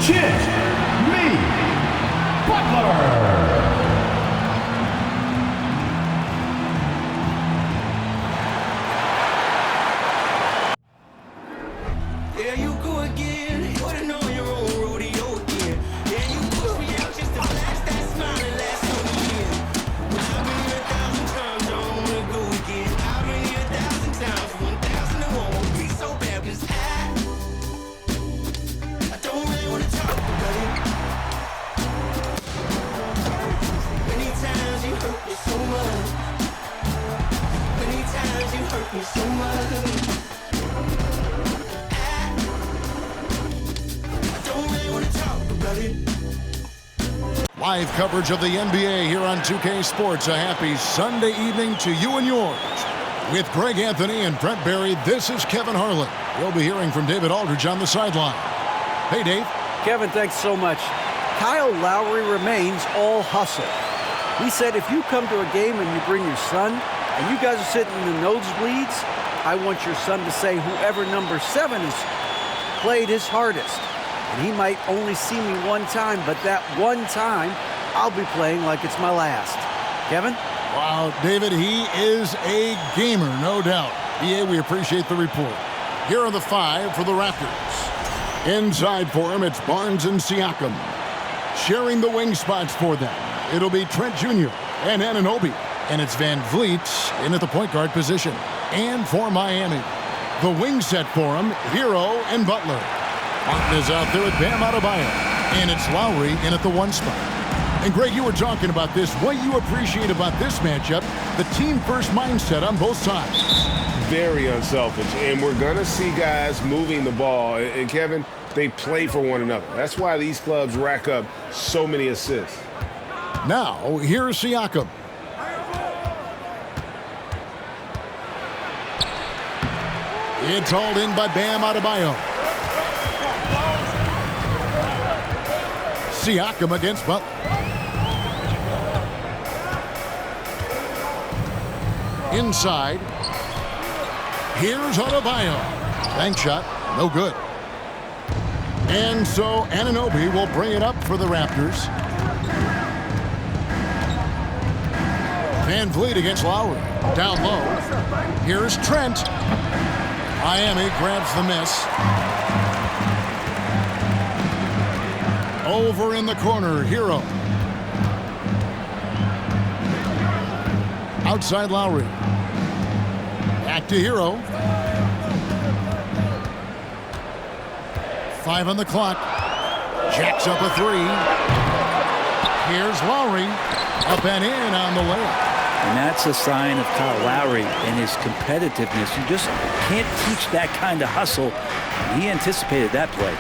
Jimmy Butler. Live coverage of the NBA here on 2K Sports. A happy Sunday evening to you and yours. With Greg Anthony and Brent Barry, this is Kevin Harlan. We'll be hearing from David Aldridge on the sideline. Hey, Dave. Kevin, thanks so much. Kyle Lowry remains all hustle. He said if you come to a game and you bring your son and you guys are sitting in the nosebleeds, I want your son to say whoever number 7 has played his hardest. And he might only see me one time, but that one time, I'll be playing like it's my last. Kevin? Wow, David, he is a gamer, no doubt. EA, we appreciate the report. Here are the 5 for the Raptors. Inside for him, it's Barnes and Siakam. Sharing the wing spots for them, it'll be Trent Jr. and Anunoby. And it's Van Vliet in at the point guard position. And for Miami, the wing set for him, Hero and Butler. Martin is out there with Bam Adebayo. And it's Lowry in at the 1 spot. And Greg, you were talking about this. What you appreciate about this matchup, the team-first mindset on both sides. Very unselfish. And we're going to see guys moving the ball. And Kevin, they play for one another. That's why these clubs rack up so many assists. Now, here's Siakam. It's hauled in by Bam Adebayo. Siakam against Butler. Inside. Here's Adebayo. Bank shot, no good. And so Anunoby will bring it up for the Raptors. Van Vliet against Lowry. Down low. Here's Trent. Miami grabs the miss. Over in the corner, Hero. Outside Lowry. Back to Hero. 5 on the clock. Jacks up a 3. Here's Lowry. Up and in on the layup. And that's a sign of Kyle Lowry and his competitiveness. You just can't teach that kind of hustle. He anticipated that play.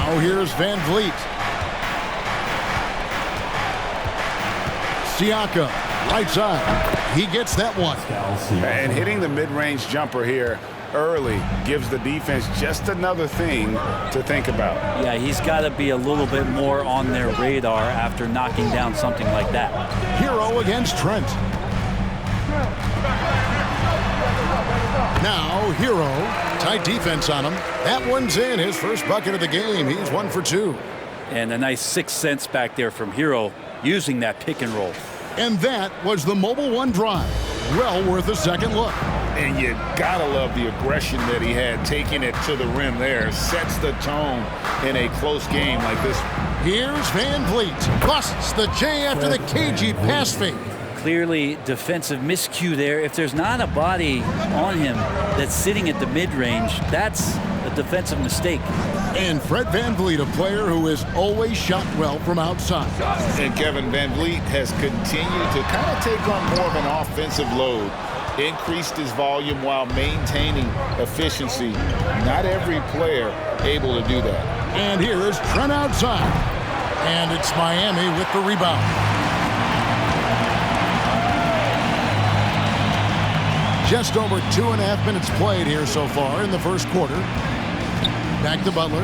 Now here's Van Vliet. Siakam, right side. He gets that one. And hitting the mid-range jumper here early gives the defense just another thing to think about. Yeah, he's got to be a little bit more on their radar after knocking down something like that. Hero against Trent. Now Hero, tight defense on him. That one's in, his first bucket of the game. He's 1 for 2. And a nice 6 cents back there from Hero using that pick and roll. And that was the Mobile One drive. Well worth a second look. And you gotta love the aggression that he had, taking it to the rim there. Sets the tone in a close game like this. Here's Van Vliet. Busts the J after the cagey pass fake. Clearly defensive miscue there. If there's not a body on him that's sitting at the mid-range, that's a defensive mistake. And Fred VanVleet, a player who has always shot well from outside. And Kevin, VanVleet has continued to kind of take on more of an offensive load. Increased his volume while maintaining efficiency. Not every player able to do that. And here's Trent outside. And it's Miami with the rebound. Just over 2.5 minutes played here so far in the first quarter. Back to Butler.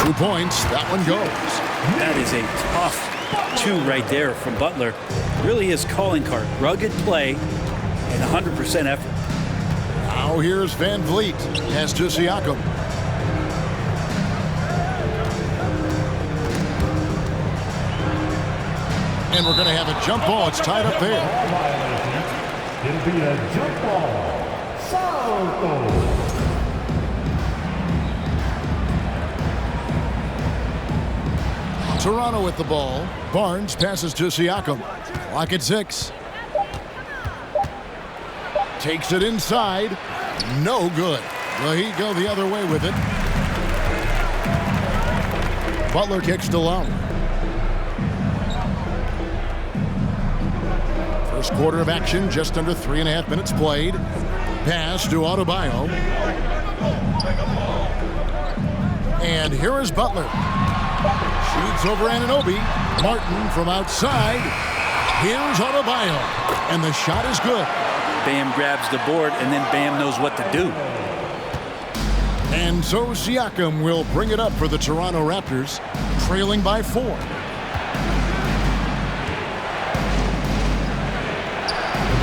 2 points. That one goes. That is a tough 2 right there from Butler. Really his calling card. Rugged play and 100% effort. Now Now here's Van Vliet. Pass to Siakam. And we're going to have a jump ball. It's tied up there. It'll be a jump ball. Salto. Toronto with the ball. Barnes passes to Siakam. Clock at 6. Takes it inside. No good. The Heat go the other way with it. Butler kicks to Lowry. First quarter of action, just under 3.5 minutes played. Pass to Adebayo. And here is Butler. Shoots over Anunoby. Martin from outside. Here's Adebayo. And the shot is good. Bam grabs the board, and then Bam knows what to do. And so Siakam will bring it up for the Toronto Raptors, trailing by 4.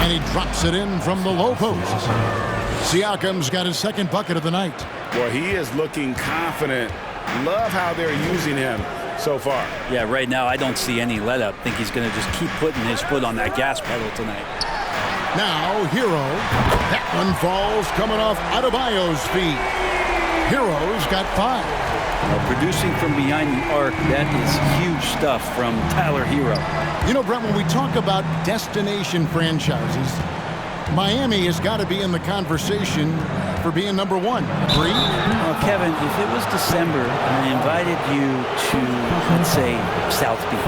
And he drops it in from the low post. Siakam's got his second bucket of the night. Well, he is looking confident. Love how they're using him so far. Yeah, right now I don't see any let up. I think he's going to just keep putting his foot on that gas pedal tonight. Now, Hero. That one falls coming off Adebayo's feet. Hero's got 5. Producing from behind the arc, that is huge stuff from Tyler Hero. You know, Brent, when we talk about destination franchises, Miami has got to be in the conversation for being number 1. Agree? Well, Kevin, if it was December and I invited you to, let's say, South Beach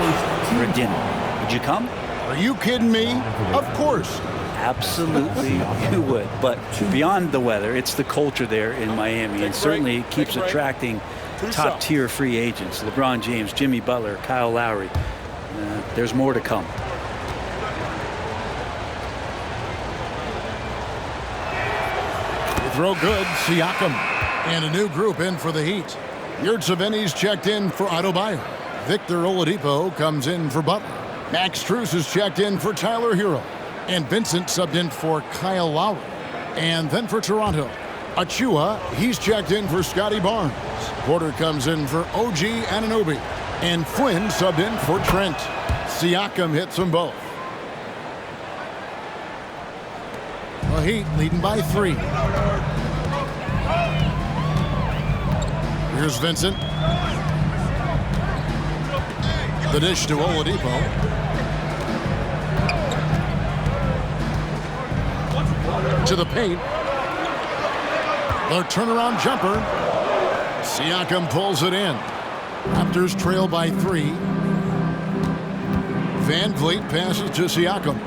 for a dinner, would you come? Are you kidding me? Of course. Absolutely, you would. But beyond the weather, it's the culture there in Miami, and certainly it keeps attracting top-tier free agents. LeBron James, Jimmy Butler, Kyle Lowry. There's more to come. Throw good, Siakam. And a new group in for the Heat. Yurtseveni's checked in for Adebayo. Victor Oladipo comes in for Butler. Max Strus is checked in for Tyler Hero. And Vincent subbed in for Kyle Lowry. And then for Toronto, Achua, he's checked in for Scotty Barnes. Porter comes in for OG Anunoby. And Flynn subbed in for Trent. Siakam hits them both. The Heat leading by 3. Here's Vincent. The dish to Oladipo. To the paint. The turnaround jumper. Siakam pulls it in. Raptors trail by 3. Van Vliet passes to Siakam.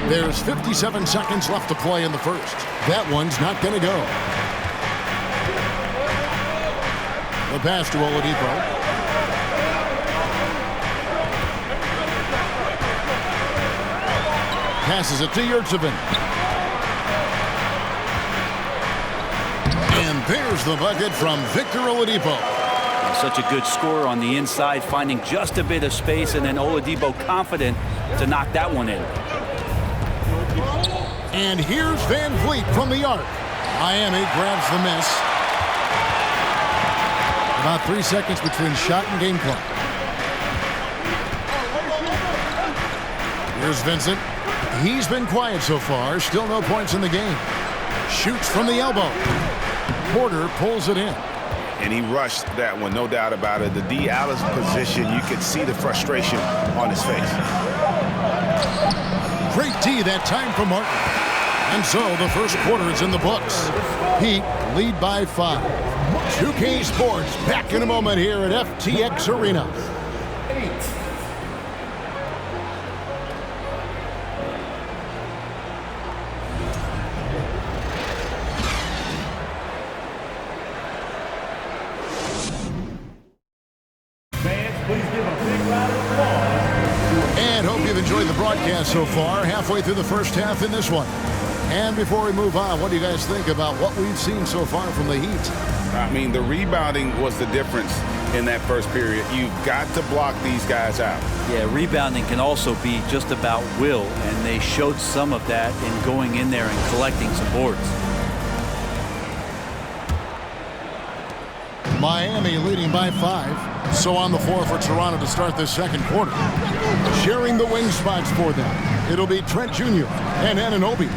There's 57 seconds left to play in the first. That one's not going to go. The pass to Oladipo. Passes it to Yurtseven. And there's the bucket from Victor Oladipo. Such a good scorer on the inside, finding just a bit of space, and then Oladipo confident to knock that one in. And here's Van Vliet from the arc. Miami grabs the miss. About 3 seconds between shot and game clock. Here's Vincent. He's been quiet so far. Still no points in the game. Shoots from the elbow. Porter pulls it in. And he rushed that one, no doubt about it. The D. Alice position, you could see the frustration on his face. Great D that time for Martin. And so the first quarter is in the books. Heat lead by 5. 2K Sports back in a moment here at FTX Arena. 8. Fans, please give a big round of applause. And hope you've enjoyed the broadcast so far. Halfway through the first half in this one. And before we move on, what do you guys think about what we've seen so far from the Heat? I mean, the rebounding was the difference in that first period. You've got to block these guys out. Yeah, rebounding can also be just about will, and they showed some of that in going in there and collecting some boards. Miami leading by 5. So on the floor for Toronto to start this second quarter. Sharing the wing spots for them, it'll be Trent Jr. and Anunoby.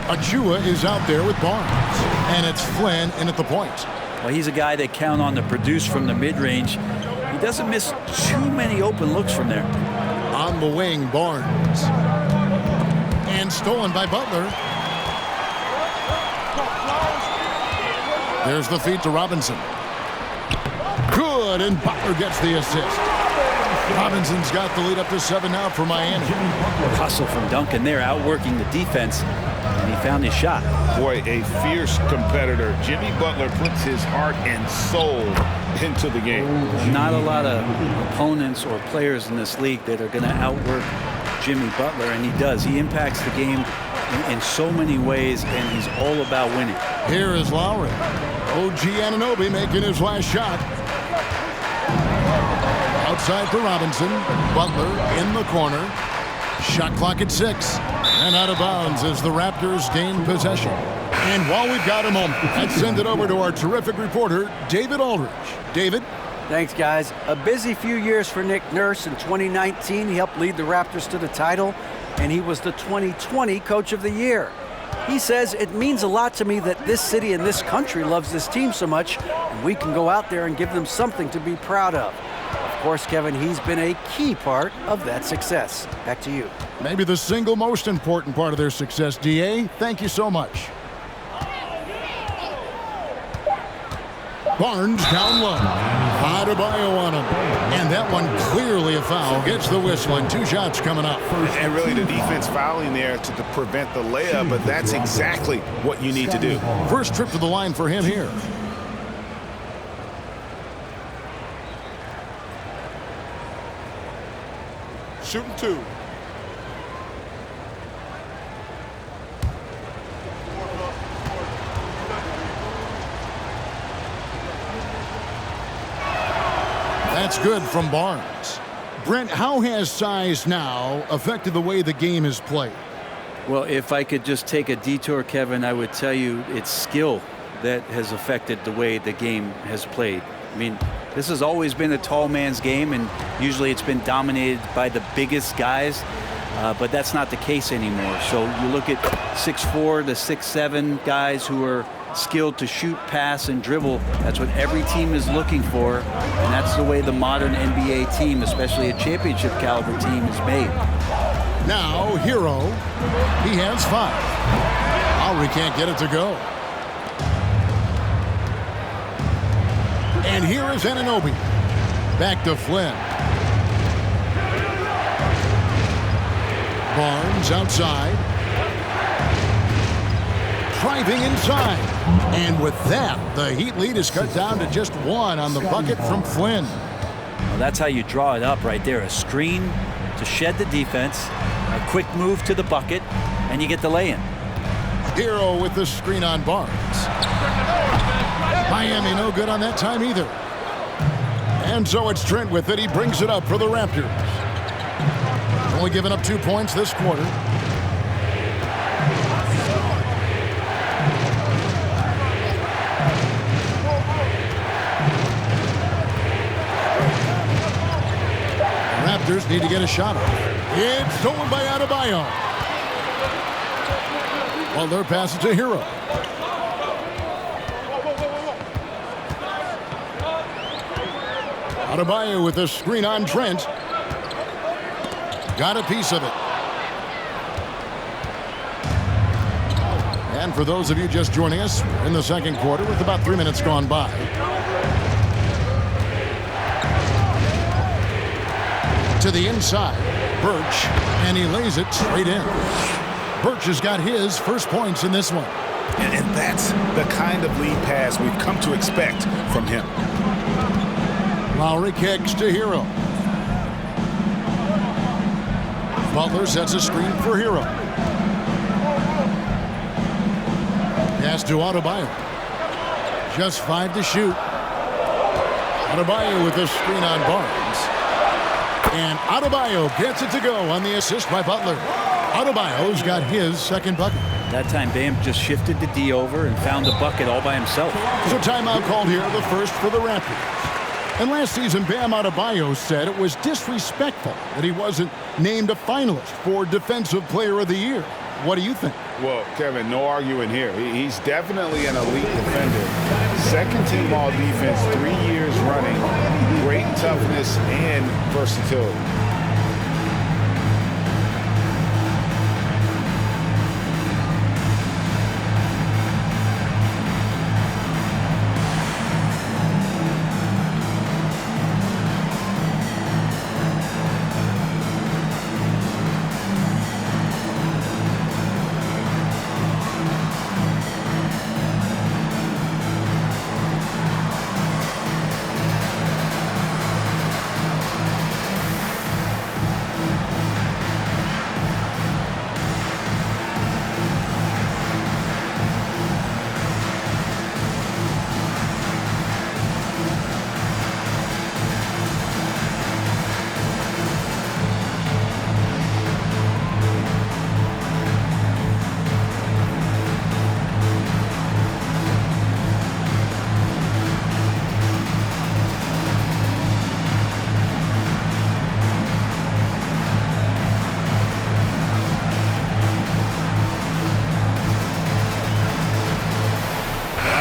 Achua is out there with Barnes. And it's Flynn in at the point. Well, he's a guy they count on to produce from the mid-range. He doesn't miss too many open looks from there. On the wing, Barnes. And stolen by Butler. There's the feed to Robinson. Good, and Butler gets the assist. Robinson's got the lead up to 7 now for Miami. Hustle from Duncan there, outworking the defense, and he found his shot. Boy, a fierce competitor. Jimmy Butler puts his heart and soul into the game. Not a lot of opponents or players in this league that are going to outwork Jimmy Butler, and he does. He impacts the game in so many ways, and he's all about winning. Here is Lowry. OG Anunoby making his last shot. Outside for Robinson. Butler in the corner. Shot clock at 6. And out of bounds as the Raptors gain possession. And while we've got a moment, let's send it over to our terrific reporter, David Aldridge. David? Thanks, guys. A busy few years for Nick Nurse. In 2019, he helped lead the Raptors to the title, and he was the 2020 Coach of the Year. He says, it means a lot to me that this city and this country loves this team so much, and we can go out there and give them something to be proud of. Of course, Kevin, he's been a key part of that success. Back to you. Maybe the single most important part of their success, D.A. Thank you so much. Barnes down low. Adebayo on him. And that one clearly a foul. Gets the whistle, and 2 shots coming up. And really the defense fouling there to prevent the layup, but that's exactly what you need to do. First trip to the line for him here. Shooting 2. That's good from Barnes. Brent, how has size now affected the way the game is played? Well, if I could just take a detour, Kevin, I would tell you it's skill that has affected the way the game has played. I mean, this has always been a tall man's game, and usually it's been dominated by the biggest guys, but that's not the case anymore. So you look at 6'4" to 6'7" guys who are skilled to shoot, pass, and dribble. That's what every team is looking for, and that's the way the modern NBA team, especially a championship caliber team, is made. Now, Hero, he has 5. Lowry can't get it to go. And here is Anunoby. Back to Flynn. Barnes outside. Driving inside. And with that, the Heat lead is cut down to just 1 on the bucket from Flynn. Well, that's how you draw it up right there. A screen to shed the defense, a quick move to the bucket, and you get the lay-in. Hero with the screen on Barnes. Miami no good on that time either. And so it's Trent with it. He brings it up for the Raptors. Only giving up 2 points this quarter. Raptors need to get a shot off. It's stolen by Adebayo. Well, their pass is to Hero. Adebayo with the screen on Trent. Got a piece of it. And for those of you just joining us, we're in the second quarter with about 3 minutes gone by. To the inside, Birch, and he lays it straight in. Birch has got his first points in this one. And that's the kind of lead pass we've come to expect from him. Lowry kicks to Hero. Butler sets a screen for Hero. Pass to Adebayo. Just 5 to shoot. Adebayo with the screen on Barnes. And Adebayo gets it to go on the assist by Butler. Adebayo's got his second bucket. That time, Bam just shifted the D over and found the bucket all by himself. So timeout called here, the first for the Raptors. And last season, Bam Adebayo said it was disrespectful that he wasn't named a finalist for Defensive Player of the Year. What do you think? Well, Kevin, no arguing here. He's definitely an elite defender. Second team all defense 3 years running. Great toughness and versatility.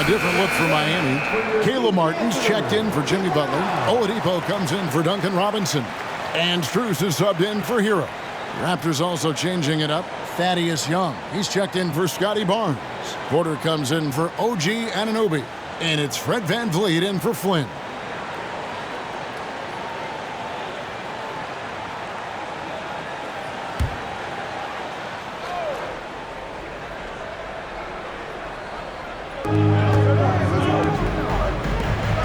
Different look for Miami. Caleb Martin's checked in for Jimmy Butler. Oladipo comes in for Duncan Robinson. And Strus is subbed in for Hero. Raptors also changing it up. Thaddeus Young. He's checked in for Scotty Barnes. Porter comes in for OG Anunoby. And it's Fred VanVleet in for Flynn.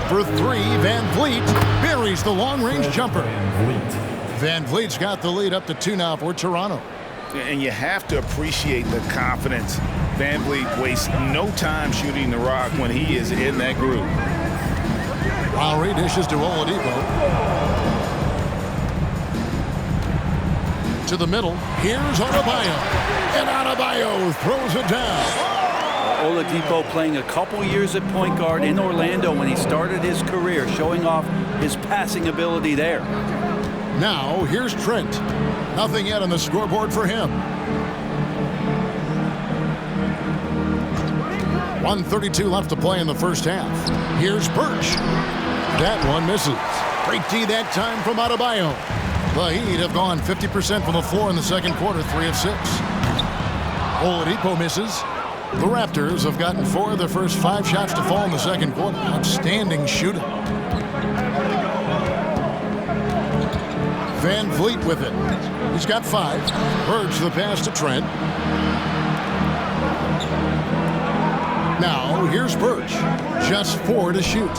For three, VanVleet buries the long-range jumper. VanVleet's got the lead up to 2 now for Toronto. And you have to appreciate the confidence. VanVleet wastes no time shooting the rock when he is in that group. Lowry dishes to Oladipo. To the middle. Here's Adebayo. And Adebayo throws it down. Oladipo playing a couple years at point guard in Orlando when he started his career, showing off his passing ability there. Now, here's Trent. Nothing yet on the scoreboard for him. 1:32 left to play in the first half. Here's Birch. That one misses. Great D that time from Adebayo. The Heat have gone 50% from the floor in the second quarter, 3 of 6. Oladipo misses. The Raptors have gotten 4 of their first 5 shots to fall in the second quarter. Outstanding shooting. VanVleet with it. He's got 5. Birch the pass to Trent. Now here's Birch. Just 4 to shoot.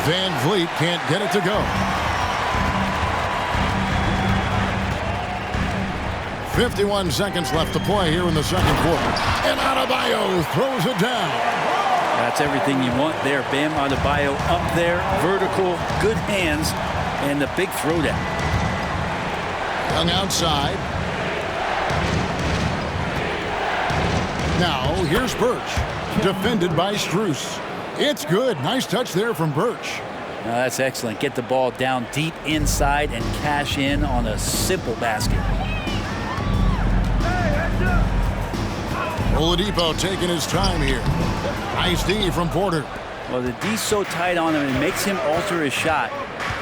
VanVleet can't get it to go. 51 seconds left to play here in the second quarter. And Adebayo throws it down. That's everything you want there. Bam Adebayo up there, vertical, good hands, and the big throwdown. Young outside. Now here's Birch. Defended by Strus. It's good. Nice touch there from Birch. Now that's excellent. Get the ball down deep inside and cash in on a simple basket. Oladipo taking his time here. Nice D from Porter. Well, the D's so tight on him, it makes him alter his shot.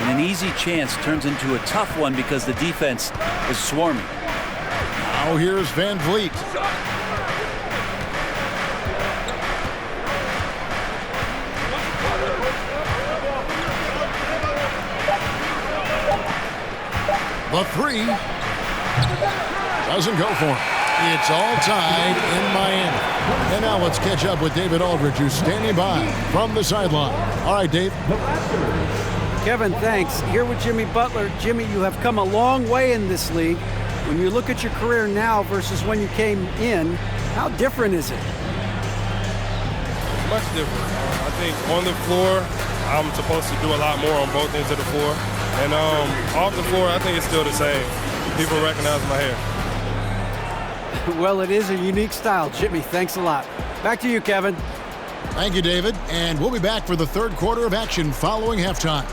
And an easy chance turns into a tough one because the defense is swarming. Now here's VanVleet. The 3 doesn't go for him. It's all tied in Miami. And now let's catch up with David Aldridge, who's standing by from the sideline. All right, Dave. Kevin, thanks. Here with Jimmy Butler. Jimmy, you have come a long way in this league. When you look at your career now versus when you came in, how different is it? Much different. I think on the floor, I'm supposed to do a lot more on both ends of the floor. And off the floor, I think it's still the same. People recognize my hair. Well, it is a unique style. Jimmy, thanks a lot. Back to you, Kevin. Thank you, David. And we'll be back for the third quarter of action following halftime.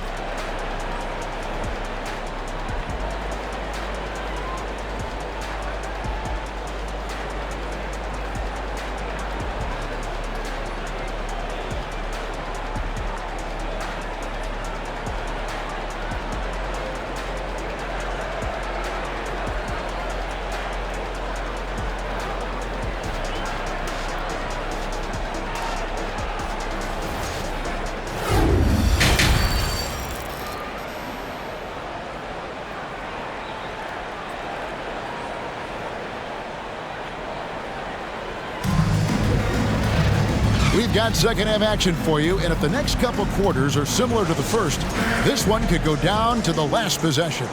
We've got second half action for you, and if the next couple quarters are similar to the first, this one could go down to the last possession.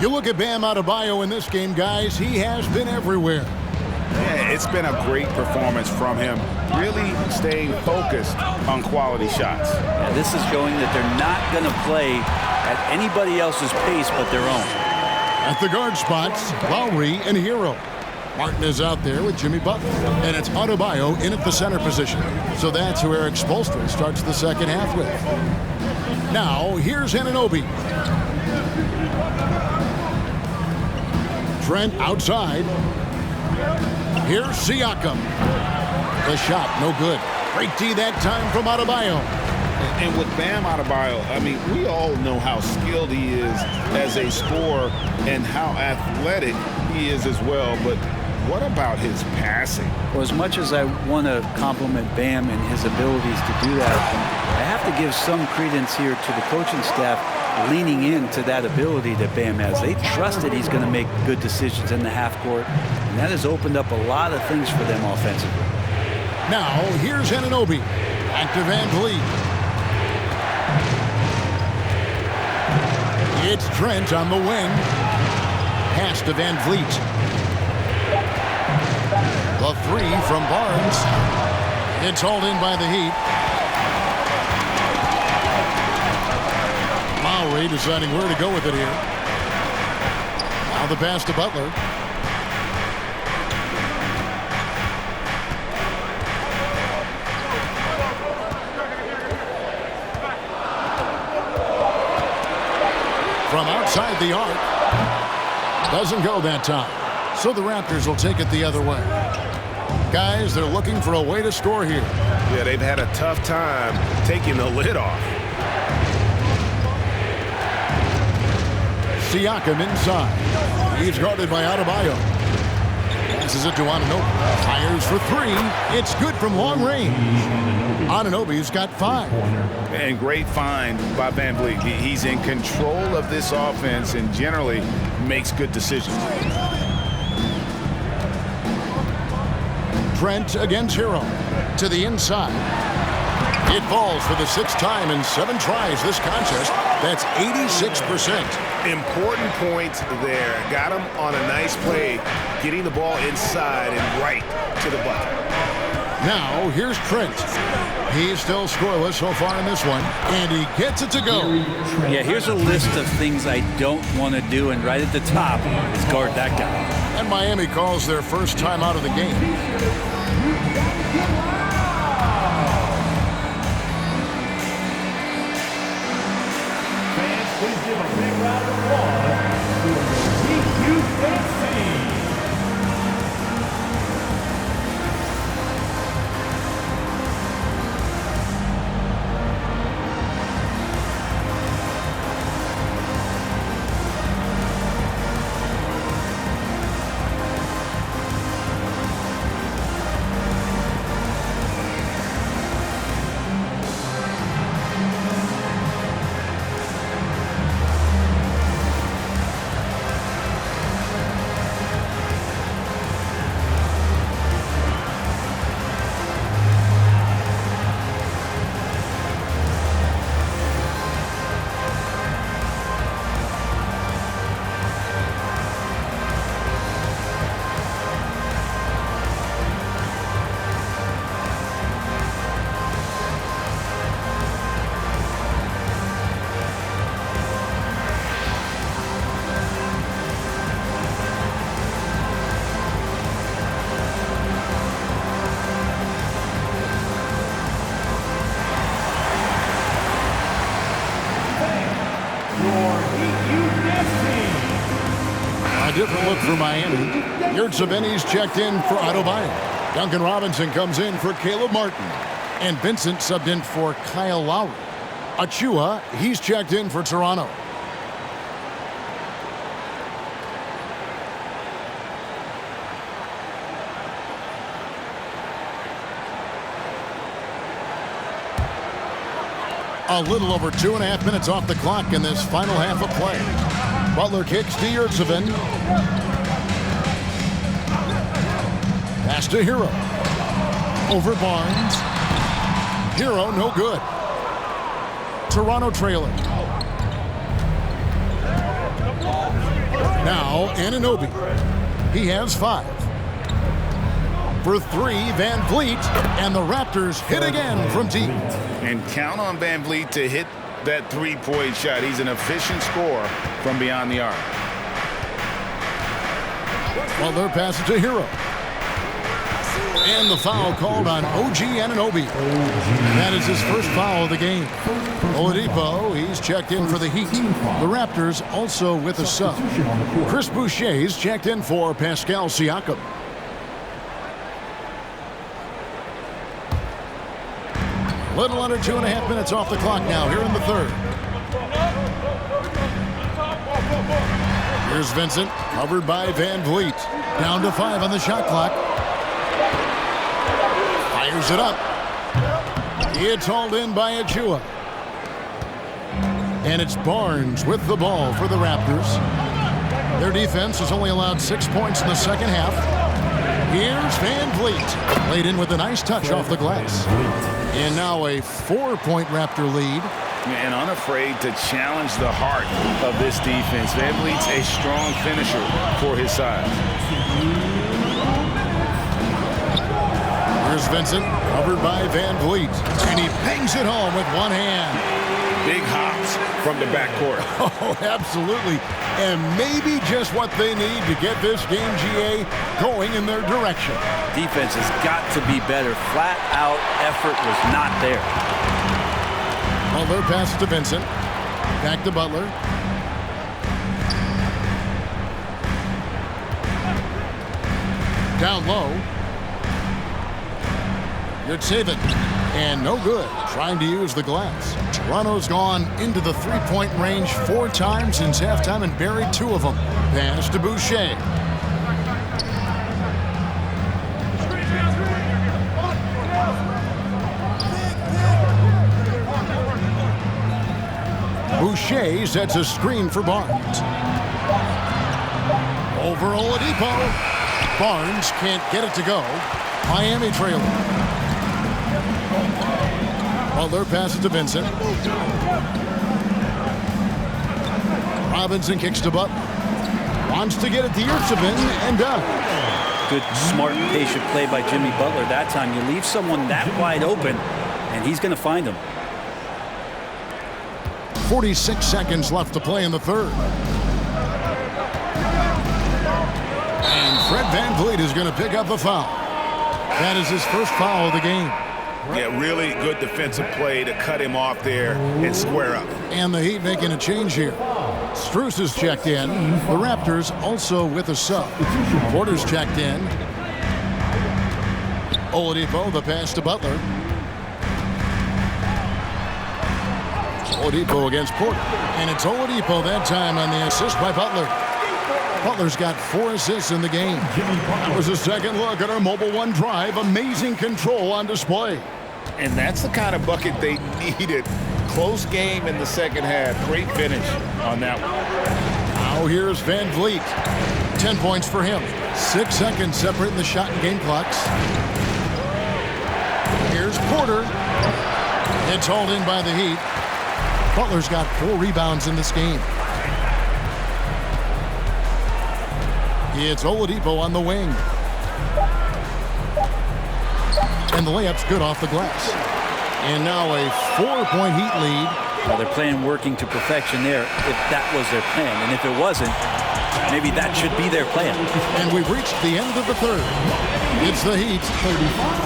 You look at Bam Adebayo in this game, guys, he has been everywhere. Yeah, it's been a great performance from him, really staying focused on quality shots. Yeah, this is showing that they're not going to play at anybody else's pace but their own. At the guard spots, Lowry and Hero. Martin is out there with Jimmy Butler, and it's Adebayo in at the center position. So that's who Eric Spoelstra starts the second half with. Now, here's Anunoby. Trent outside. Here's Siakam. The shot, no good. Great D that time from Adebayo. And with Bam Adebayo, I mean, we all know how skilled he is as a scorer and how athletic he is as well, but what about his passing? Well, as much as I want to compliment Bam and his abilities to do that, I have to give some credence here to the coaching staff leaning into that ability that Bam has. They trust that he's going to make good decisions in the half court, and that has opened up a lot of things for them offensively. Now, here's Anunoby. Back to Van Vliet. It's Trent on the wing. Pass to Van Vliet. The three from Barnes. It's hauled in by the Heat. Lowry deciding where to go with it here. Now the pass to Butler. From outside the arc. Doesn't go that time. So the Raptors will take it the other way. Guys, they're looking for a way to score here. Yeah, they've had a tough time taking the lid off. Siakam inside. He's guarded by Adebayo. Passes it to Anunoby. Fires for three. It's good from long range. Anunoby's got 5. And great find by Van Vliet. He's in control of this offense and generally makes good decisions. Trent against Hero. To the inside. It falls for the 6th time in 7 tries this contest. That's 86%. Important point there. Got him on a nice play, getting the ball inside and right to the bucket. Now, here's Trent. He's still scoreless so far in this one, and he gets it to go. Yeah, here's a list of things I don't want to do, and right at the top is guard that guy. And Miami calls their first time out of the game. Fans, please give a big round of applause for the U.S.A. look for Miami. Yurtseven's checked in for Adebayo. Duncan Robinson comes in for Caleb Martin. And Vincent subbed in for Kyle Lowry. Achua, he's checked in for Toronto. A little over 2.5 minutes off the clock in this final half of play. Butler kicks to Yurtseven. Pass to Hero. Over Barnes. Hero, no good. Toronto trailing. Now, Anunoby. He has 5. For 3, Van Vliet. And the Raptors hit again from deep. And count on Van Vliet to hit that three-point shot. He's an efficient scorer from beyond the arc. Butler passes to Hero. And the foul called on OG Anunoby. That is his first foul of the game. Oladipo, he's checked in for the Heat. The Raptors also with a sub. Chris Boucher's checked in for Pascal Siakam. Little under 2.5 minutes off the clock now here in the third. Here's Vincent, covered by Van Vliet. Down to 5 on the shot clock. Fires it up. It's hauled in by Achua. And it's Barnes with the ball for the Raptors. Their defense has only allowed 6 points in the second half. Here's Van Vliet. Laid in with a nice touch off the glass. And now a 4-point Raptor lead. And unafraid to challenge the heart of this defense. Van Vliet's a strong finisher for his size. Here's Vincent, covered by Van Vliet. And he bangs it home with one hand. Big hops from the backcourt. Oh, absolutely. And maybe just what they need to get this game, GA, going in their direction. Defense has got to be better. Flat out effort was not there. Butler passes to Vincent. Back to Butler. Down low. Yurtseven. And no good. Trying to use the glass. Toronto's gone into the three-point range 4 times since halftime and buried 2 of them. Pass to Boucher. Boucher sets a screen for Barnes. Over Oladipo. Barnes can't get it to go. Miami trailing. Butler passes to Vincent. Robinson kicks to Butler. Wants to get it to Yurtseven and done. Good, smart, patient play by Jimmy Butler. That time you leave someone that wide open, and he's going to find him. 46 seconds left to play in the third. And Fred VanVleet is going to pick up the foul. That is his first foul of the game. Yeah, really good defensive play to cut him off there and square up. And the Heat making a change here. Strus is checked in. The Raptors also with a sub. Porter's checked in. Oladipo, the pass to Butler. Oladipo against Porter. And it's Oladipo that time on the assist by Butler. Butler's got 4 assists in the game. That was a second look at our Mobile One drive. Amazing control on display. And that's the kind of bucket they needed. Close game in the second half. Great finish on that one. Now here's Van Vliet. 10 points for him. 6 seconds separating the shot and game clocks. Here's Porter. It's hauled in by the Heat. Butler's got 4 rebounds in this game. It's Oladipo on the wing. And the layup's good off the glass. And now a 4-point Heat lead. Well, they're playing working to perfection there if that was their plan. And if it wasn't, maybe that should be their plan. And we've reached the end of the third. It's the Heat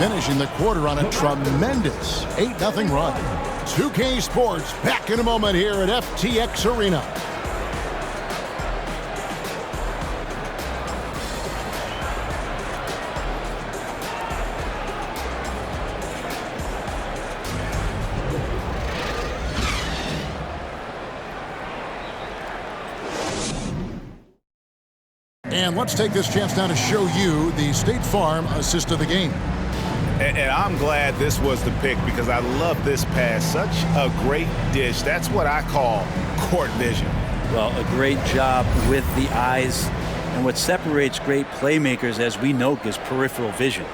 finishing the quarter on a tremendous 8-0 run. 2K Sports back in a moment here at FTX Arena. And let's take this chance now to show you the State Farm assist of the game. And I'm glad this was the pick because I love this pass. Such a great dish. That's what I call court vision. Well, a great job with the eyes. And what separates great playmakers, as we know, is peripheral vision.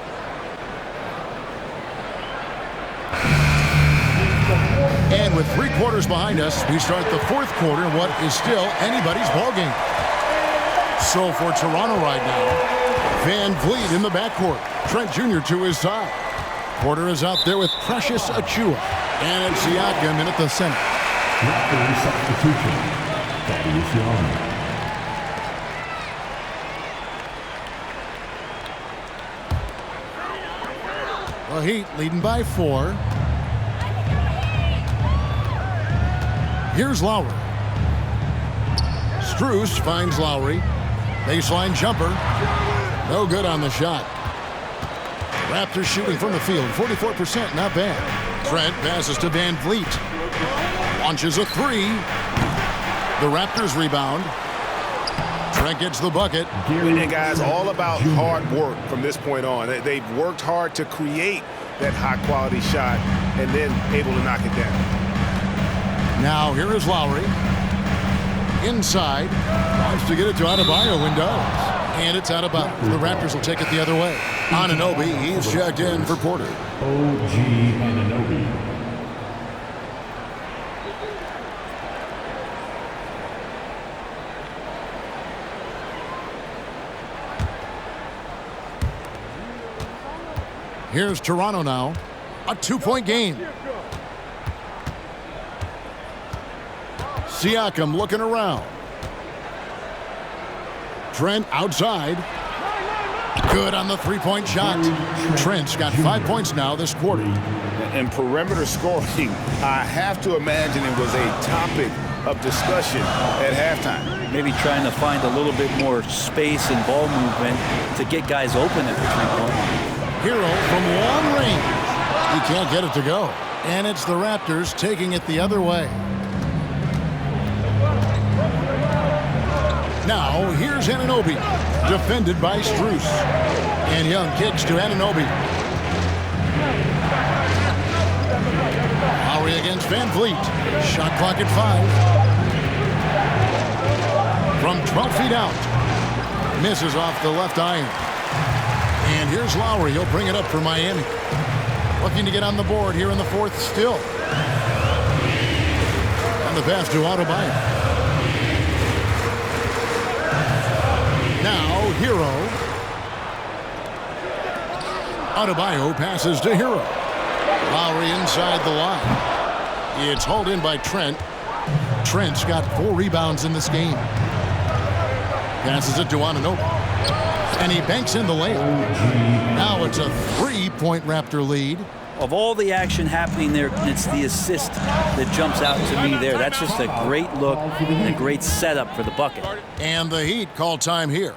And with 3 quarters behind us, we start the 4th quarter in what is still anybody's ballgame. So for Toronto right now, Van Vliet in the backcourt. Trent Jr. to his side. Porter is out there with Precious Achiuwa. And it's Siakam in at the center. Raptors substitution. Thaddeus Young. The Heat leading by 4. Here's Lowry. Strus finds Lowry. Baseline jumper. No good on the shot. Raptors shooting from the field. 44%, not bad. Trent passes to Van Vliet. Launches a 3. The Raptors rebound. Trent gets the bucket. And guys, all about hard work from this point on. They've worked hard to create that high-quality shot and then able to knock it down. Now here is Lowry. Inside. Wants to get it to Adebayo and does. And it's out of bounds. The Raptors will take it the other way. Anunoby, he's checked in for Porter. OG Anunoby. Here's Toronto now. A 2-point game. Siakam looking around. Trent outside. Good on the 3-point shot. Trent's got 5 points now this quarter. And perimeter scoring, I have to imagine it was a topic of discussion at halftime. Maybe trying to find a little bit more space and ball movement to get guys open at the 3-point line. Hero from long range. He can't get it to go. And it's the Raptors taking it the other way. Now, here's Anunoby, defended by Strus. And Young kicks to Anunoby. Lowry against Van Vliet. Shot clock at 5. From 12 feet out. Misses off the left iron. And here's Lowry. He'll bring it up for Miami. Looking to get on the board here in the 4th still. And the pass to Adebayo. Now, Hero. Adebayo passes to Hero. Lowry inside the line. It's hauled in by Trent. Trent's got 4 rebounds in this game. Passes it to Anunoby. And he banks in the layup. Now it's a 3-point Raptor lead. Of all the action happening there, it's the assist that jumps out to me there. That's just a great look and a great setup for the bucket. And the Heat call time here.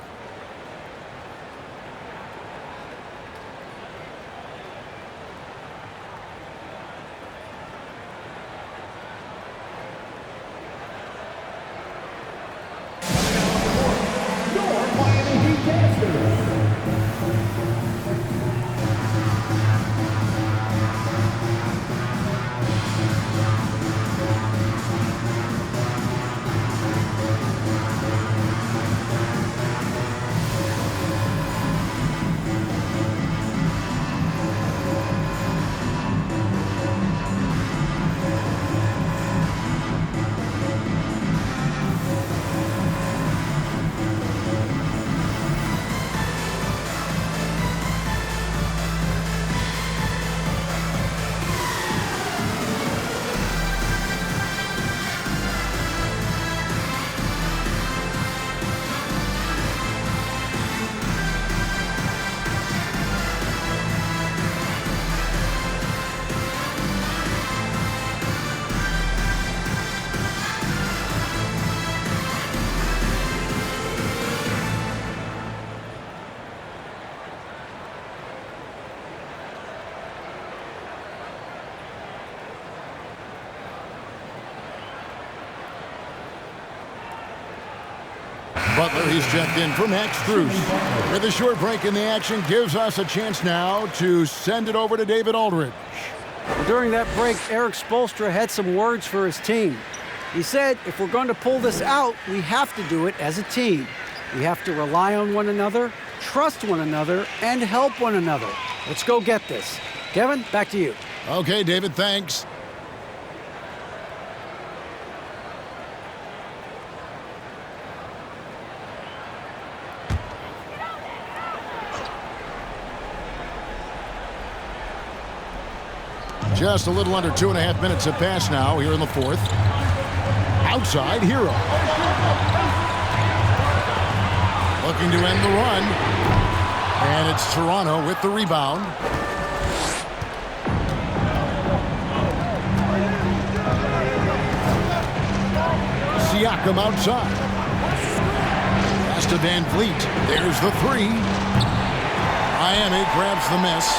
Butler, he's checked in for Max Strus. With a short break in the action, gives us a chance now to send it over to David Aldridge. During that break, Eric Spoelstra had some words for his team. He said, if we're going to pull this out, we have to do it as a team. We have to rely on one another, trust one another, and help one another. Let's go get this. Kevin, back to you. Okay, David, thanks. Just a little under 2.5 minutes have passed now here in the fourth. Outside, Hero. Looking to end the run. And it's Toronto with the rebound. Siakam outside. Pass to Van Vliet. There's the three. Miami grabs the miss.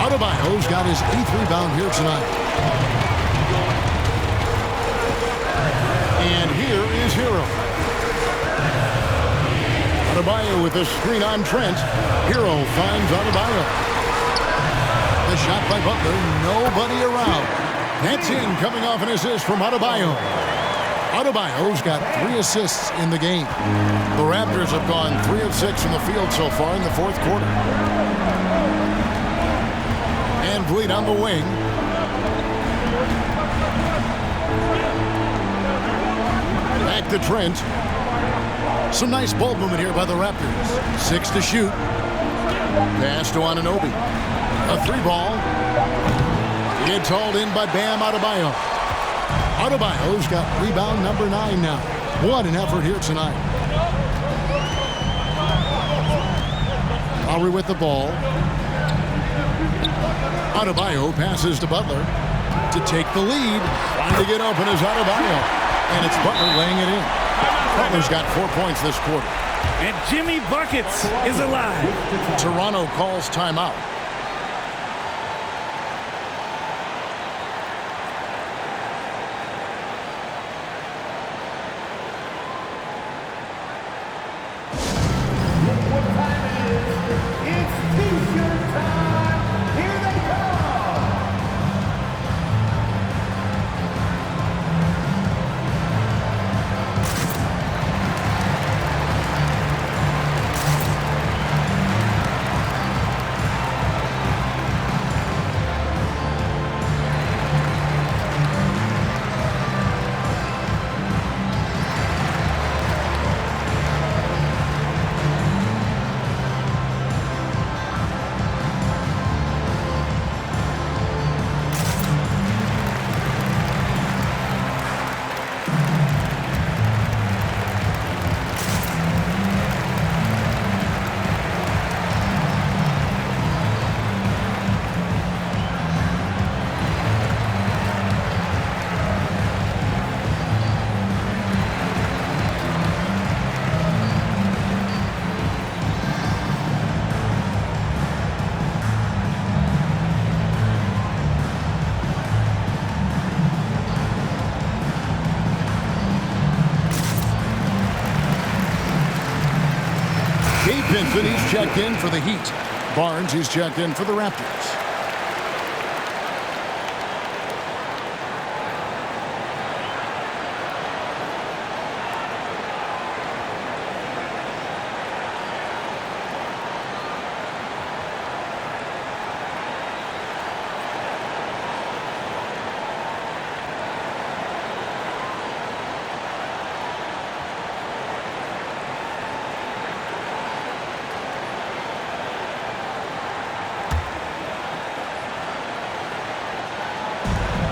Adebayo's got his 8th rebound here tonight. And here is Hero. Adebayo with a screen on Trent. Hero finds Adebayo. The shot by Butler. Nobody around. That's in, coming off an assist from Adebayo. Adebayo's got 3 assists in the game. The Raptors have gone 3 of 6 from the field so far in the fourth quarter. Van Vliet on the wing. Back to Trent. Some nice ball movement here by the Raptors. 6 to shoot. Pass to Anunoby. A 3-ball. It's hauled in by Bam Adebayo. Adebayo's got rebound number 9 now. What an effort here tonight. Lowry with the ball. Adebayo passes to Butler to take the lead. Trying to get open is Adebayo. And it's Butler laying it in. Butler's got 4 points this quarter. And Jimmy Buckets is alive. Toronto calls timeout. Vincent, he's checked in for the Heat. Barnes, he's checked in for the Raptors.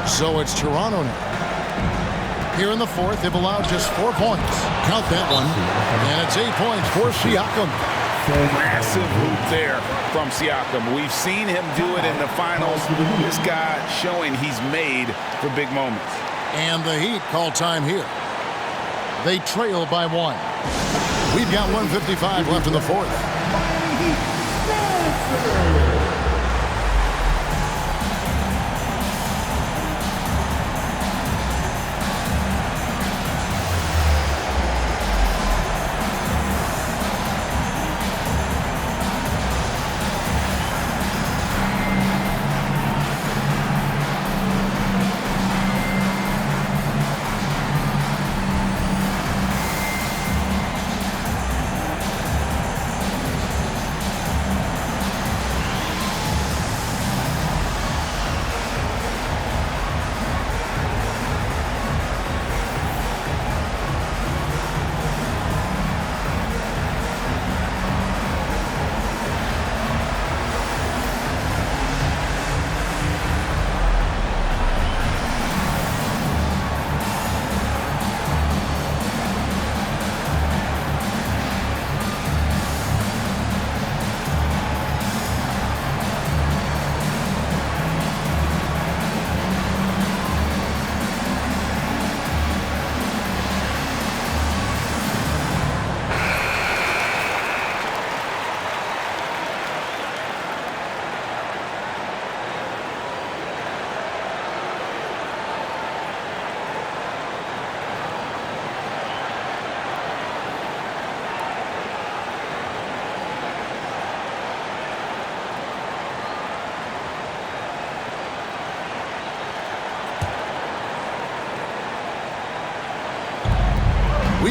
So it's Toronto now. Here in the fourth, they've allowed just 4 points. Count that one. And it's 8 points for Siakam. Massive hoop there from Siakam. We've seen him do it in the finals. This guy showing he's made for big moments. And the Heat call time here. They trail by 1. We've got 1:55 left in the fourth.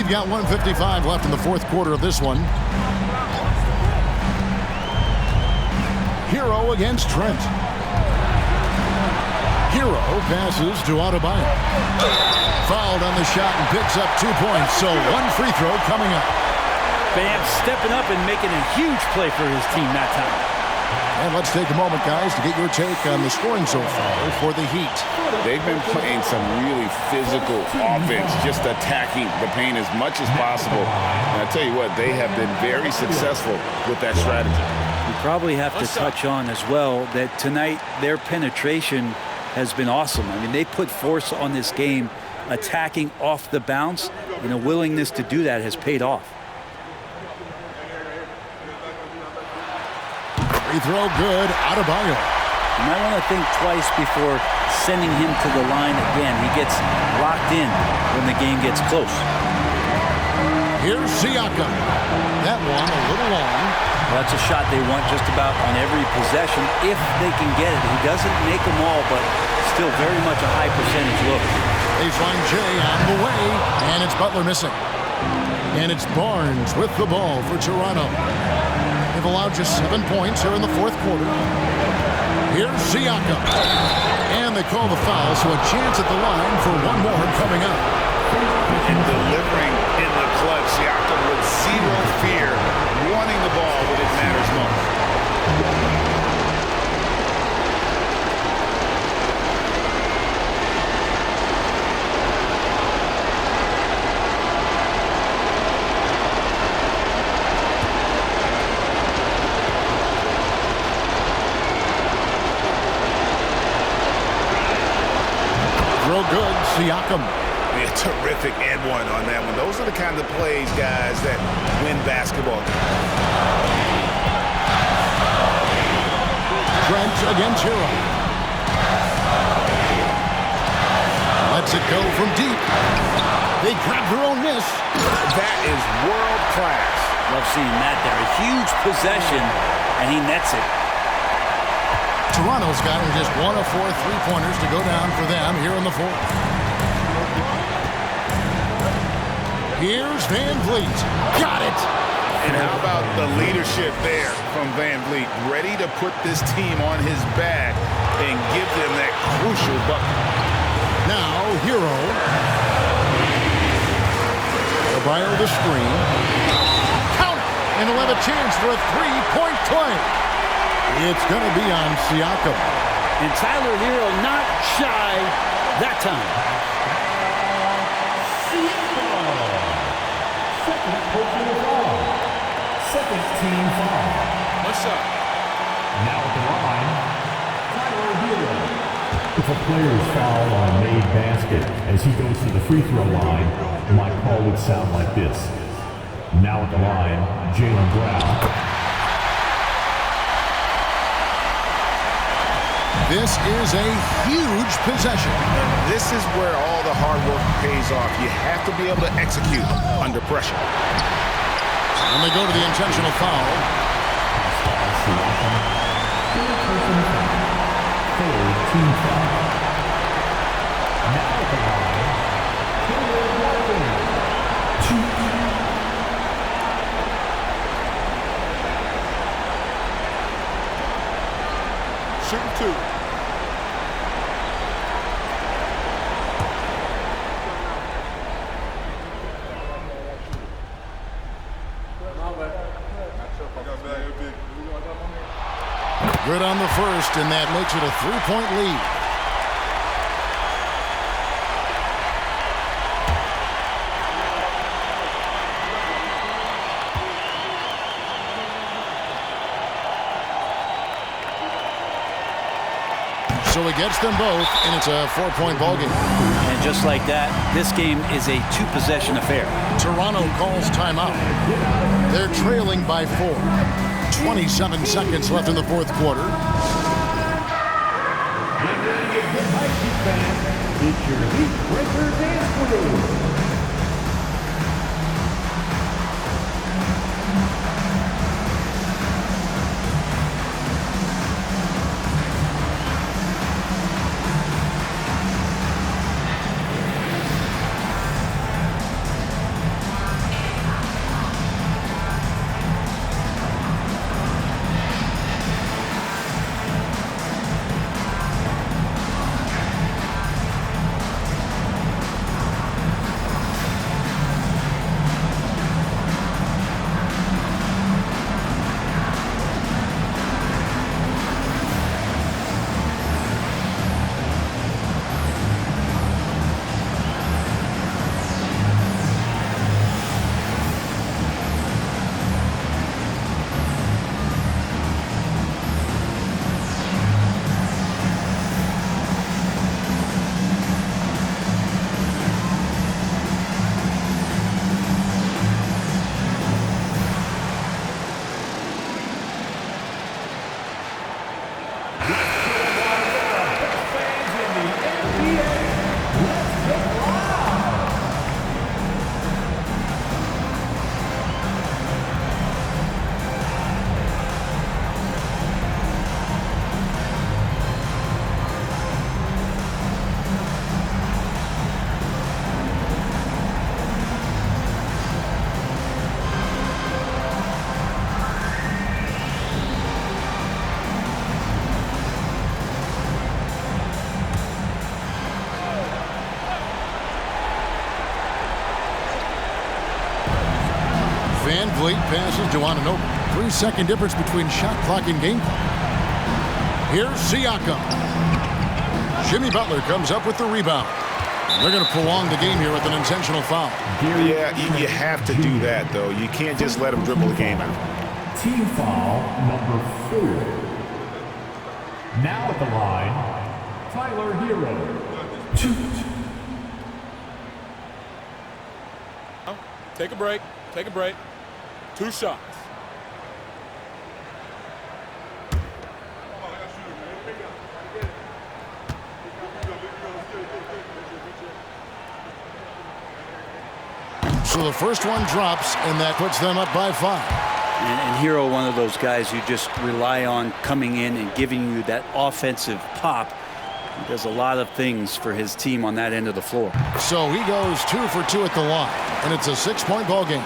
We've got 1:55 left in the fourth quarter of this one. Hero against Trent. Hero passes to Adebayo. Fouled on the shot and picks up 2 points. So one free throw coming up. Bam stepping up and making a huge play for his team that time. And let's take a moment, guys, to get your take on the scoring so far for the Heat. They've been playing some really physical offense, just attacking the paint as much as possible. And I tell you what, they have been very successful with that strategy. We probably have to touch on as well that tonight their penetration has been awesome. I mean, they put force on this game, attacking off the bounce, and a willingness to do that has paid off. Free throw good, Adebayo. You might want to think twice before sending him to the line again. He gets locked in when the game gets close. Here's Siakam. That one a little long. Well, that's a shot they want just about on every possession if they can get it. He doesn't make them all, but still very much a high percentage look. Baseline J on the way, and it's Butler missing. And it's Barnes with the ball for Toronto. They've allowed just 7 points here in the fourth quarter. Here's Siakam. And they call the foul, so a chance at the line for one more coming up. And delivering in the clutch, Siakam with zero fear, wanting the ball when it matters most. Real good, Siakam. Yeah, terrific and one on that one. Those are the kind of plays, guys, that win basketball. Trent against Hero. Lets it go from deep. They grab their own miss. That is world class. Love seeing that there. A huge possession, and he nets it. Toronto's gotten just 1 of 4 3-pointers to go down for them here in the fourth. Here's Van Vliet. Got it! And how about the leadership there from Van Vliet? Ready to put this team on his back and give them that crucial bucket. Now, Hero. Adebayo the screen. Count it! And he'll have a chance for a 3-point play. It's going to be on Siakam. And Tyler Hero not shy that time. Second personal foul. Second team foul. What's up? Now at the line, Tyler Hero. If a player is fouled on a made basket as he goes to the free throw line, my call would sound like this. Now at the line, Jaylen Brown. This is a huge possession. This is where all the hard work pays off. You have to be able to execute under pressure. And they go to the intentional foul. Third team foul. Now at the line, Shooting 2. Good on the first, and that makes it a 3-point lead. So he gets them both, and it's a 4-point ballgame. And just like that, this game is a 2-possession affair. Toronto calls timeout. They're trailing by 4. 27 seconds left in the fourth quarter. it's your Heat Breaker Dance Crew. Complete passes to Ananobi. 3-second difference between shot clock and game clock. Here's Siakam. Jimmy Butler comes up with the rebound. They're going to prolong the game here with an intentional foul. Yeah, you have to do that, though. You can't just let them dribble the game out. Team foul number 4. Now at the line, Tyler Hero. 2. Take a break. Take a break. 2 shots. So the first one drops, and that puts them up by 5. And Hero, one of those guys you just rely on coming in and giving you that offensive pop. He does a lot of things for his team on that end of the floor. So he goes 2 for 2 at the line, and it's a 6-point ball game.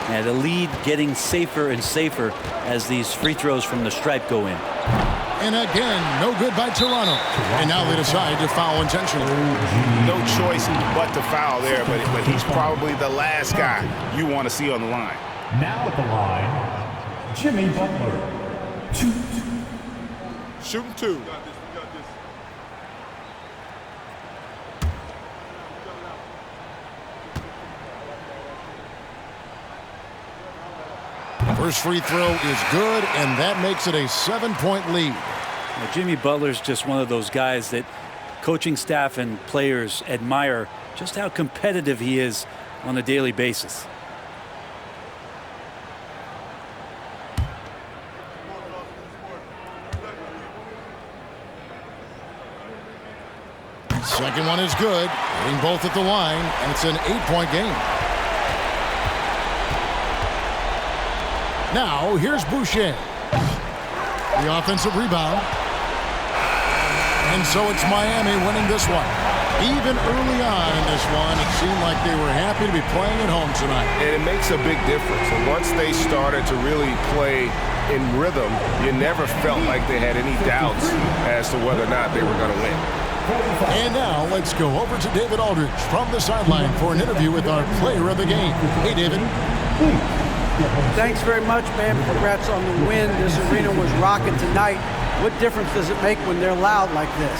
And the lead getting safer and safer as these free throws from the stripe go in. And again, no good by Toronto. And now they decide to foul intentionally. No choice but to foul there, but he's probably the last guy you want to see on the line. Now at the line, Jimmy Butler. 2. Shooting 2. First free throw is good, and that makes it a 7-point lead. Now, Jimmy Butler's just one of those guys that coaching staff and players admire just how competitive he is on a daily basis. Second one is good, hitting both at the line, and it's an 8-point game. Now, here's Boucher. The offensive rebound. And so it's Miami winning this one. Even early on in this one, it seemed like they were happy to be playing at home tonight. And it makes a big difference. And once they started to really play in rhythm, you never felt like they had any doubts as to whether or not they were going to win. And now let's go over to David Aldridge from the sideline for an interview with our player of the game. Hey, David. Thanks very much, man. Congrats on the win. This arena was rocking tonight. What difference does it make when they're loud like this?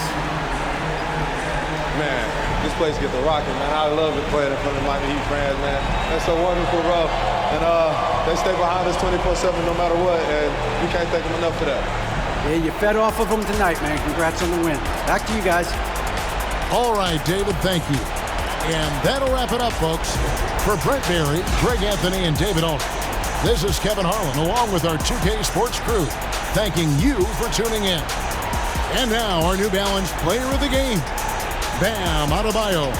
Man, this place gets the rocking, man. I love it playing in front of Miami Heat fans, man. That's so wonderful, bro. And they stay behind us 24/7 no matter what, and you can't thank them enough for that. Yeah, you fed off of them tonight, man. Congrats on the win. Back to you guys. All right, David, thank you. And that'll wrap it up, folks. For Brent Berry, Greg Anthony, and David Aldridge, this is Kevin Harlan, along with our 2K Sports crew, thanking you for tuning in. And now, our New Balance player of the game, Bam Adebayo.